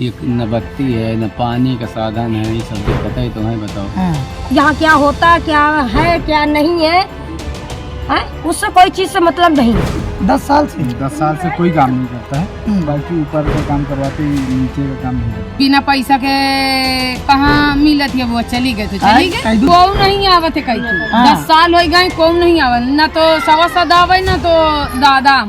एक न बत्ती है न पानी का साधन है, ये सब दिक्कत है। तो है बताओ यहाँ क्या होता क्या है क्या नहीं है, उससे कोई चीज से मतलब नहीं। 10 साल से कोई काम नहीं करता है, बाकी ऊपर का काम करवाते नीचे का काम नहीं करवाते। बिना पैसा के कहाँ मिलत है, वो चली गए तो चली गए, को नहीं आवत है कहीं। 10 साल हो गए को नहीं आवत, न तो सवा सदा आवे न तो दादा।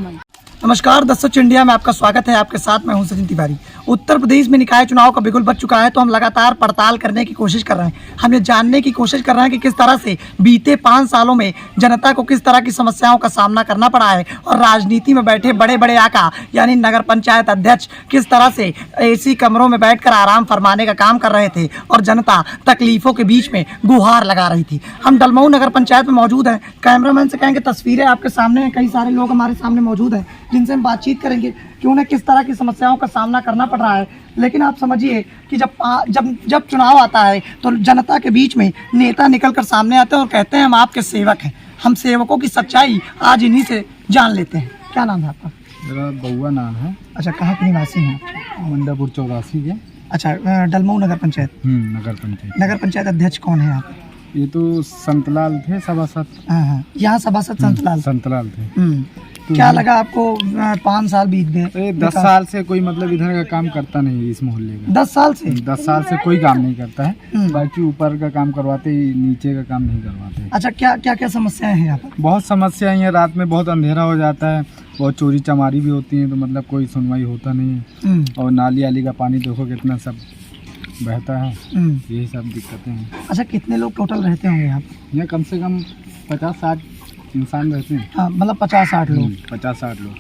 नमस्कार दर्शक, इंडिया में आपका स्वागत है। आपके साथ मैं हूं सचिन तिवारी। उत्तर प्रदेश में निकाय चुनाव का बिगुल बज चुका है, तो हम लगातार पड़ताल करने की कोशिश कर रहे हैं। हम ये जानने की कोशिश कर रहे हैं कि किस तरह से बीते 5 सालों में जनता को किस तरह की समस्याओं का सामना करना पड़ा है, और राजनीति में बैठे बड़े बड़े आका यानी नगर पंचायत अध्यक्ष किस तरह से एसी कमरों में बैठकर आराम फरमाने का काम कर रहे थे, और जनता तकलीफों के बीच में गुहार लगा रही थी। हम डलमऊ नगर पंचायत में मौजूद हैं। कैमरामैन से कहेंगे तस्वीरें आपके सामने हैं, कई सारे लोग हमारे सामने मौजूद हैं जिनसे हम बातचीत करेंगे कि उन्हें किस तरह की समस्याओं का सामना करना पड़ रहा है। लेकिन आप समझिए कि जब चुनाव आता है तो जनता के बीच में नेता निकलकर सामने आते हैं और कहते हैं हम आपके सेवक हैं। हम सेवकों की सच्चाई आज इन्हीं से जान लेते हैं। क्या नाम है आपका? मेरा बउआ नाम है। अच्छा, कहाँ के निवासी हैं आप? मंडापुर 84 के। अच्छा, डलमऊ नगर पंचायत। नगर पंचायत अध्यक्ष कौन है आप? ये तो संतलाल थे सभासद। हाँ, यहाँ सभासद संतलाल थे। क्या लगा आपको 5 साल बीत गए? 10 साल से कोई मतलब इधर का काम करता नहीं है इस मोहल्ले का। 10 साल से? 10 साल से कोई काम नहीं करता है, बाकी ऊपर का काम करवाते, नीचे का काम नहीं करवाते। अच्छा, क्या समस्याएं हैं यहाँ पर? बहुत समस्याएं हैं। रात में बहुत अंधेरा हो जाता है, बहुत चोरी चमारी भी होती है, तो मतलब कोई सुनवाई होता नहीं है। और नाली आली का पानी देखो कितना सब बहता है, यही सब दिक्कतें हैं। अच्छा, कितने लोग टोटल रहते होंगे यहाँ पर? यहाँ कम से कम 50-60 इंसान रहते हैं। हाँ, मतलब 50-60 लोग। 50-60 लोग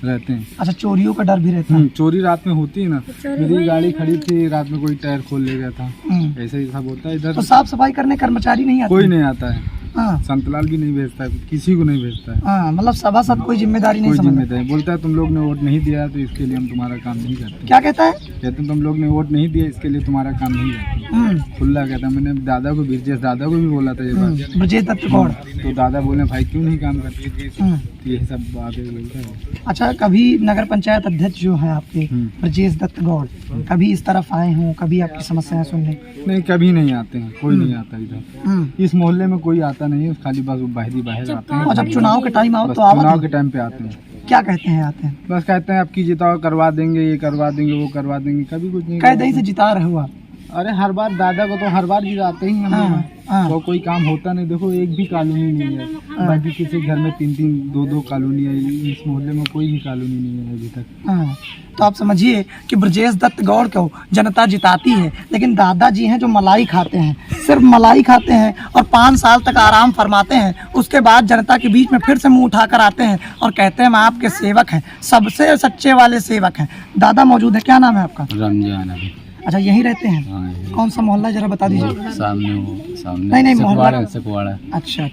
रहते हैं। अच्छा, चोरियों का डर भी रहता है? चोरी रात में होती है ना। मेरी गाड़ी खड़ी थी, रात में कोई टायर खोल ले गया था, ऐसे ही सब होता है इधर। तो साफ सफाई करने कर्मचारी नहीं आते? कोई नहीं आता है। हाँ। संतलाल भी नहीं भेजता है, किसी को नहीं भेजता है। हाँ, मतलब सभासद कोई जिम्मेदारी नहीं समझता है। बोलता है तुम लोग ने वोट नहीं दिया तो इसके लिए हम तुम्हारा काम नहीं करते। क्या कहता है? कहते तुम लोग ने वोट नहीं दिया इसके लिए तुम्हारा काम नहीं करते। खुला कहता है। मैंने दादा को ब्रजेश दादा को भी बोला था ये बात, ब्रजेश दत्त गौड़। तो दादा बोले भाई क्यों नहीं काम करते, तो यही सब बातें बोलता है। अच्छा, कभी नगर पंचायत अध्यक्ष जो है आपके ब्रजेश दत्त गौड़ कभी इस तरफ आए हों, कभी आपकी समस्याएं सुनने? नहीं, कभी नहीं आते हैं, कोई नहीं आता इधर। इस मोहल्ले में कोई आता नहीं है, खाली बस बाहर आते हैं। और जब चुनाव के टाइम आओ तो चुनाव के टाइम पे आते हैं। क्या कहते हैं आते हैं? बस कहते हैं आपकी जिताओ, करवा देंगे, ये करवा देंगे, वो करवा देंगे, कभी कुछ नहीं। कई दिन से जिता रहे हो आप? अरे हर बार दादा को तो हर बार जिताते ही हम। तो कोई काम होता नहीं। देखो एक भी कॉलोनी नहीं है, बाकी किसी घर में 3-3, 2-2 कॉलोनी है। इस मोहल्ले में कोई भी कॉलोनी नहीं है अभी तक। तो आप समझिए कि ब्रजेश दत्त गौड़ को जनता जिताती है, लेकिन दादाजी हैं जो मलाई खाते हैं, सिर्फ मलाई खाते हैं और 5 साल तक आराम फरमाते हैं। उसके बाद जनता के बीच में फिर से मुंह उठाकर आते हैं और कहते हैं हम आपके सेवक हैं, सबसे सच्चे वाले सेवक हैं। दादा मौजूद है। क्या नाम है आपका? रमजान है। अच्छा, यहीं रहते हैं? हाँ, कौन सा मोहल्ला जरा बता दीजिए। सामने नहीं मोहल्ला। सकवाड़ा। अच्छा,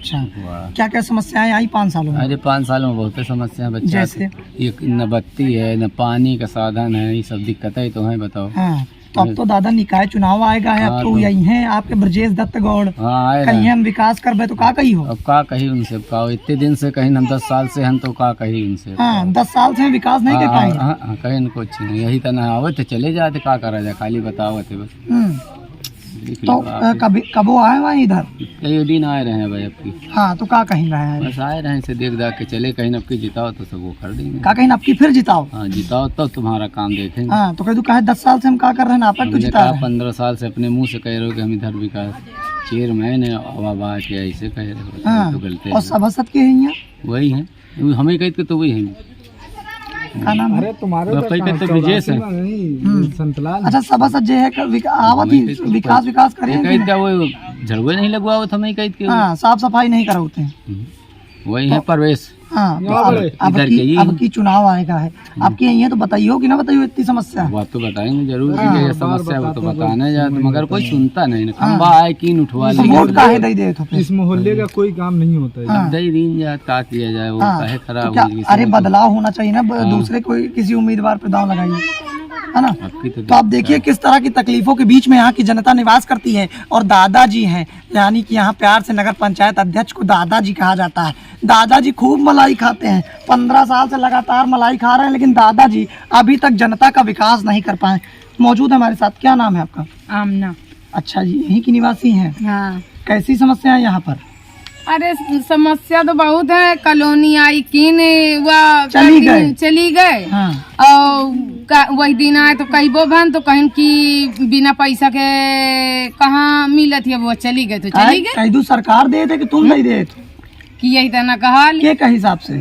क्या क्या समस्याएं आई 5 सालों में? अरे 5 सालों में बहुत समस्या है। जैसे? एक न बत्ती है न पानी का साधन है, ये सब दिक्कत है। तो है बताओ। हाँ, तो अब तो दादा निकाय चुनाव आएगा है, अब तो यही हैं आपके ब्रजेश दत्त गौड़। कहीं हम विकास कर तो का कही हो? अब का कही उनसे, का इतने दिन से कहीं हम 10 साल से हम तो का कही उनसे। 10 साल से विकास नहीं कर पाए। कहीं न कुछ नहीं, यही तो ना आवत चले जाते, का करा जाए, खाली बतावत है बस। तो कब वो आए वहाँ इधर? कई दिन आए रहे हैं भाई आपकी। हाँ, तो का कहीं रहे हैं? बस आए रहे से देख दाख के चले, कहीं आपकी जिताओ तो सब वो कर देंगे। का कहीं आपकी फिर जिताओ? हाँ, जिताओ तो तुम्हारा काम देखेंगे। हाँ, तो कह 10 साल से हम क्या कर रहे हैं, आप तो जिता रहे हैं। 15 साल से अपने मुंह से कह रहे हो कि हम इधर विकास चेयरमैन है, आवाज के ऐसे कह रहे हो तो गलत है। और सभासद के हैं वही है, हमें कहते तो वही है। का नाम है? अरे तुम्हारे ब्रजेश है। संतलाल। अच्छा, सभासद जो है आवत ही विकास करेंगे, वो झड़वे नहीं लगवाओ हमें कह के। हाँ, साफ सफाई नहीं कराते हैं। वही है प्रवेश। हाँ, तो अब की चुनाव आएगा है, आपकी यही है, तो बताइए कि ना बताइए इतनी समस्या? बात तो बताएंगे जरूर कि ये समस्या वो तो बताने जाते, मगर कोई सुनता नहीं। खंबा आए की उठवा ले, इस मोहल्ले का कोई काम नहीं होता है। दई दिन जाए का किया जाए, वो काहे खराब हो गई। अरे बदलाव होना चाहिए ना, दूसरे कोई किसी उम्मीदवार पे दांव लगाइए, है ना। तो आप देखिए किस तरह की तकलीफों के बीच में यहाँ की जनता निवास करती है। और दादाजी हैं, यानी कि यहाँ प्यार से नगर पंचायत अध्यक्ष को दादाजी कहा जाता है। दादाजी खूब मलाई खाते हैं, 15 साल से लगातार मलाई खा रहे हैं, लेकिन दादाजी अभी तक जनता का विकास नहीं कर पाए। मौजूद है हमारे साथ। क्या नाम है आपका? आमना। अच्छा जी, यहीं की निवासी हैं। हाँ। कैसी समस्या है यहाँ पर? अरे समस्या तो बहुत है। कॉलोनी आई किन चली गए हाँ। और वही दिन आए तो कहीं वो भन तो कहीं की बिना पैसा के कहाँ मिलत है वो चली गए तो चली गए। कहीं सरकार दे थे कि तुम नहीं दे थे? कि यही तना कहा के हिसाब से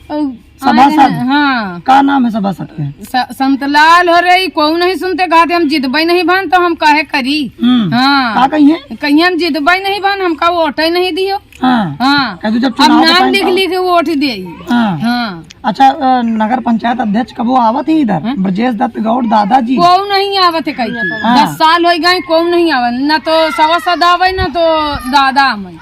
और सभासद? हाँ। का नाम है सभासद के? संतलाल हो रही कोई नहीं सुनते, कहते हम जिदबई नहीं बन तो हम कहे करी। हाँ कहीं हम जिदबई नहीं बन हमका वोट ही नहीं दियो। हाँ जब अब नाम लिख लिख वोट दे। हाँ। अच्छा, नगर पंचायत अध्यक्ष कब आवत ही इधर? ब्रजेश दत्त गौड़ दादाजी को नहीं आवत है कहीं। 10 साल हो गए को नहीं आवत, न तो सभासद आवे न तो दादा आवे।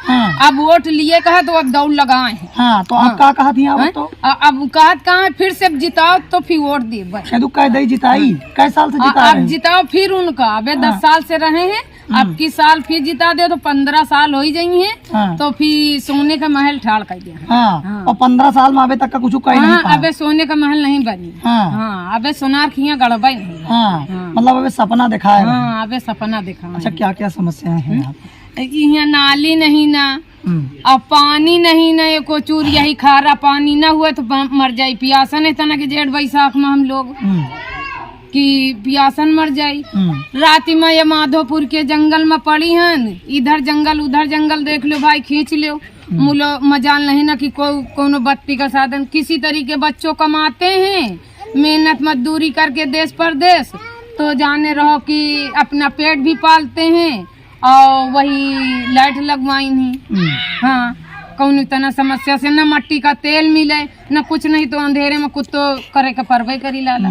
अब वोट लिए कहा तो अब दौड़ लगाए। हाँ, तो आप क्या कहा थी आवत? तो अब कहत कहा फिर से जिताओ तो फिर वोट दे। जिताई कै साल से जिता अब जिताओ फिर उनका। अब 10 साल से रहे हैं, अब की साल फिर जिता दे तो 15 साल हो ही जाएंगे। तो फिर सोने का महल ठाड़ कर दिया। हाँ। और 15 साल में अबे तक का कुछ कहीं नहीं पाया। अबे सोने का महल नहीं बनी। हाँ। अबे सोनार खिया गड़बई नहीं। मतलब अबे सपना दिखाया। हाँ, अबे सपना दिखा। अच्छा, क्या क्या समस्याएं हैं यहाँ? नाली नहीं ना, अब पानी नहीं ना, एको चूर यही खारा पानी ना हुआ तो मर जाये। पियासन है तना के जेठ बैसाख में हम लोग कि पियासन मर जाये। रात में ये माधोपुर के जंगल में पड़ी हन, इधर जंगल उधर जंगल देख लो भाई, खींच लो। मुलो मजाल नहीं ना कि कोनो बत्ती का साधन। किसी तरीके बच्चों कमाते हैं, मेहनत मजदूरी करके देश परदेश, तो जाने रहो कि अपना पेट भी पालते हैं और वही लाइट लगवाई नहीं। हाँ, कौन इतना समस्या से न मट्टी का तेल मिले न कुछ नहीं, तो अंधेरे में कुछ तो करे के परवे करी लाला।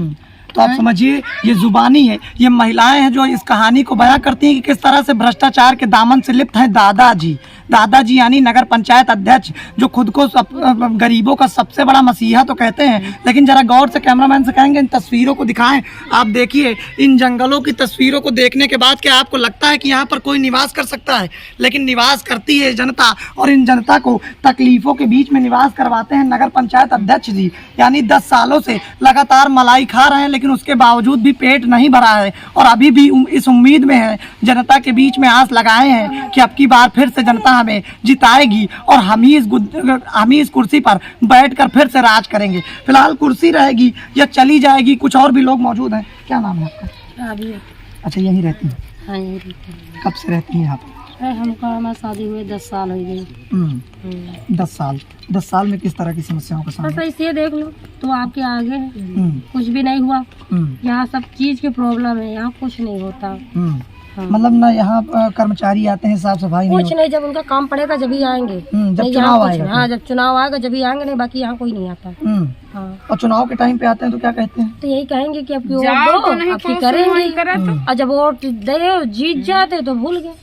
तो आप समझिए, ये जुबानी है, ये महिलाएं हैं जो इस कहानी को बयां करती हैं कि किस तरह से भ्रष्टाचार के दामन से लिप्त हैं दादाजी यानी नगर पंचायत अध्यक्ष, जो खुद को गरीबों का सबसे बड़ा मसीहा तो कहते हैं। लेकिन जरा गौर से कैमरामैन से कहेंगे इन तस्वीरों को दिखाएं। आप देखिए, इन जंगलों की तस्वीरों को देखने के बाद क्या आपको लगता है कि यहाँ पर कोई निवास कर सकता है? लेकिन निवास करती है जनता, और इन जनता को तकलीफों के बीच में निवास करवाते हैं नगर पंचायत अध्यक्ष जी। यानी 10 सालों से लगातार मलाई खा रहे हैं, लेकिन उसके बावजूद भी पेट नहीं भरा है और अभी भी इस उम्मीद में है, जनता के बीच में आस लगाए हैं कि अब की बार फिर से जनता हमें जिताएगी और हम ही इस कुर्सी पर बैठकर फिर से राज करेंगे। फिलहाल कुर्सी रहेगी या चली जाएगी? कुछ और भी लोग मौजूद हैं। क्या नाम है आपका? अच्छा, यहीं रहती हैं? हाँ, यहीं रहती हैं। कब से रहती हैं यहाँ पर? हमको हमारी शादी हुए 10 साल हो गई। 10 साल में किस तरह की समस्याओं का सामना? बस ऐसे देख लो तो आपके आगे कुछ भी नहीं हुआ। यहाँ सब चीज की प्रॉब्लम है, यहाँ कुछ नहीं होता। मतलब ना यहाँ कर्मचारी आते हैं, साफ सफाई कुछ नहीं, जब उनका काम पड़ेगा जब ही आएंगे। जब चुनाव आएगा। हाँ, जब चुनाव आएगा जब ही आएंगे, नहीं बाकी यहाँ कोई नहीं आता। हाँ। और चुनाव के टाइम पे आते हैं तो क्या कहते हैं? तो यही कहेंगे कि आपकी वोट दो, आपकी करेंगे। और जब वोट दे जीत जाते तो भूल गए।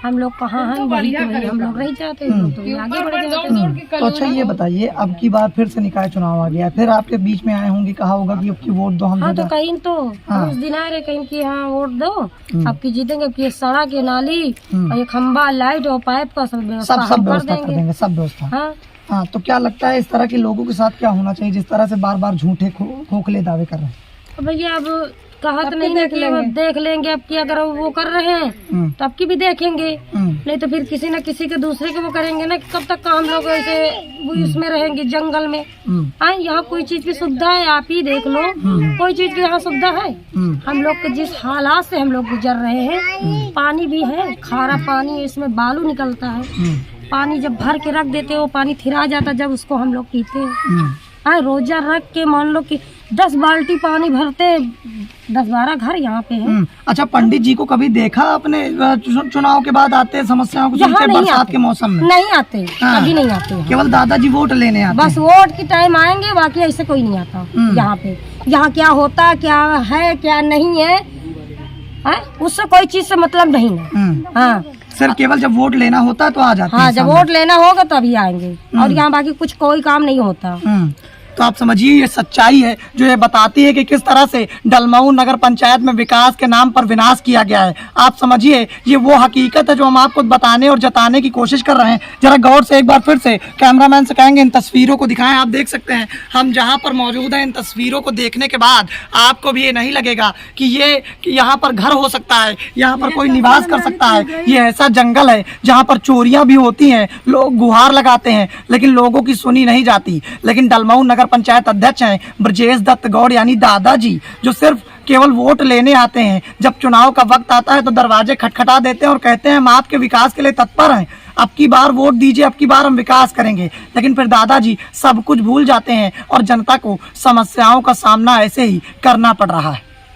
हम लोग कहाँ हैं, बड़ी तो नहीं, हम लोग रह जाते हैं तो आगे बढ़ जाते। तो अच्छा, ये बताइए, अब की बार फिर से निकाय चुनाव आ गया, फिर आपके बीच में आए होंगे, कहा होगा कि अब की वोट दो हम। हाँ, तो कहीं तो उस दिन आ रहे कहीं की हाँ वोट दो, आपकी जीतेंगे। अब सड़क के नाली और ये खंबा लाइट और पाइप का सब व्यवस्था कर देंगे, सब व्यवस्था। हाँ, तो क्या लगता है इस तरह के लोगों के साथ क्या होना चाहिए जिस तरह से बार बार झूठे खोखले दावे कर रहे हैं? भैया अब कहत नहीं है कि देख लेंगे, अब की अगर वो कर रहे हैं तो अब की भी देखेंगे, नहीं तो फिर किसी न किसी के दूसरे के वो करेंगे ना। कब तक का हम लोग ऐसे उसमें रहेंगे जंगल में? यहाँ कोई चीज की सुविधा है, आप ही देख लो, कोई चीज की यहाँ सुविधा है? हम लोग के जिस हालात से हम लोग गुजर रहे हैं, पानी भी है, खारा पानी, इसमें बालू निकलता है। पानी जब भर के रख देते वो पानी थिरा जाता, जब उसको हम लोग पीते हैं। रोजा रख के मान लो कि 10 बाल्टी पानी भरते, 10-12 घर यहाँ पे हैं। अच्छा, पंडित जी को कभी देखा अपने चुनाव के बाद आते समस्याओं को सुनते? बरसात के मौसम में नहीं आते, कभी नहीं आते। केवल दादाजी वोट लेने आते, बस वोट की टाइम आएंगे, बाकी ऐसे कोई नहीं आता यहाँ पे। यहाँ क्या होता, क्या है, क्या नहीं है, उससे कोई चीज से मतलब नहीं है। हाँ, सिर्फ केवल जब वोट लेना होता है तो आ जाते हैं। हाँ, जब वोट लेना होगा तभी आएंगे, और यहाँ बाकी कुछ कोई काम नहीं होता। तो आप समझिए ये सच्चाई है जो ये बताती है कि किस तरह से डलमऊ नगर पंचायत में विकास के नाम पर विनाश किया गया है। आप समझिए ये वो हकीकत है जो हम आपको बताने और जताने की कोशिश कर रहे हैं। जरा गौर से एक बार फिर से कैमरामैन से कहेंगे इन तस्वीरों को दिखाएं। आप देख सकते हैं हम जहाँ पर मौजूद हैं, इन तस्वीरों को देखने के बाद आपको भी ये नहीं लगेगा कि यहाँ पर घर हो सकता है, यहाँ पर कोई निवास कर सकता है। ये ऐसा जंगल है जहाँ पर चोरियां भी होती हैं, लोग गुहार लगाते हैं लेकिन लोगों की सुनी नहीं जाती। लेकिन डलमऊ नगर पंचायत अध्यक्ष हैं ब्रजेश दत्त गौड़ यानी दादाजी, जो सिर्फ केवल वोट लेने आते हैं। जब चुनाव का वक्त आता है तो दरवाजे खटखटा देते हैं और कहते हैं हम आपके विकास के लिए तत्पर हैं, अब की बार वोट दीजिए, अब की बार हम विकास करेंगे। लेकिन फिर दादाजी सब कुछ भूल जाते हैं और जनता को समस्याओं का सामना ऐसे ही करना पड़ रहा है।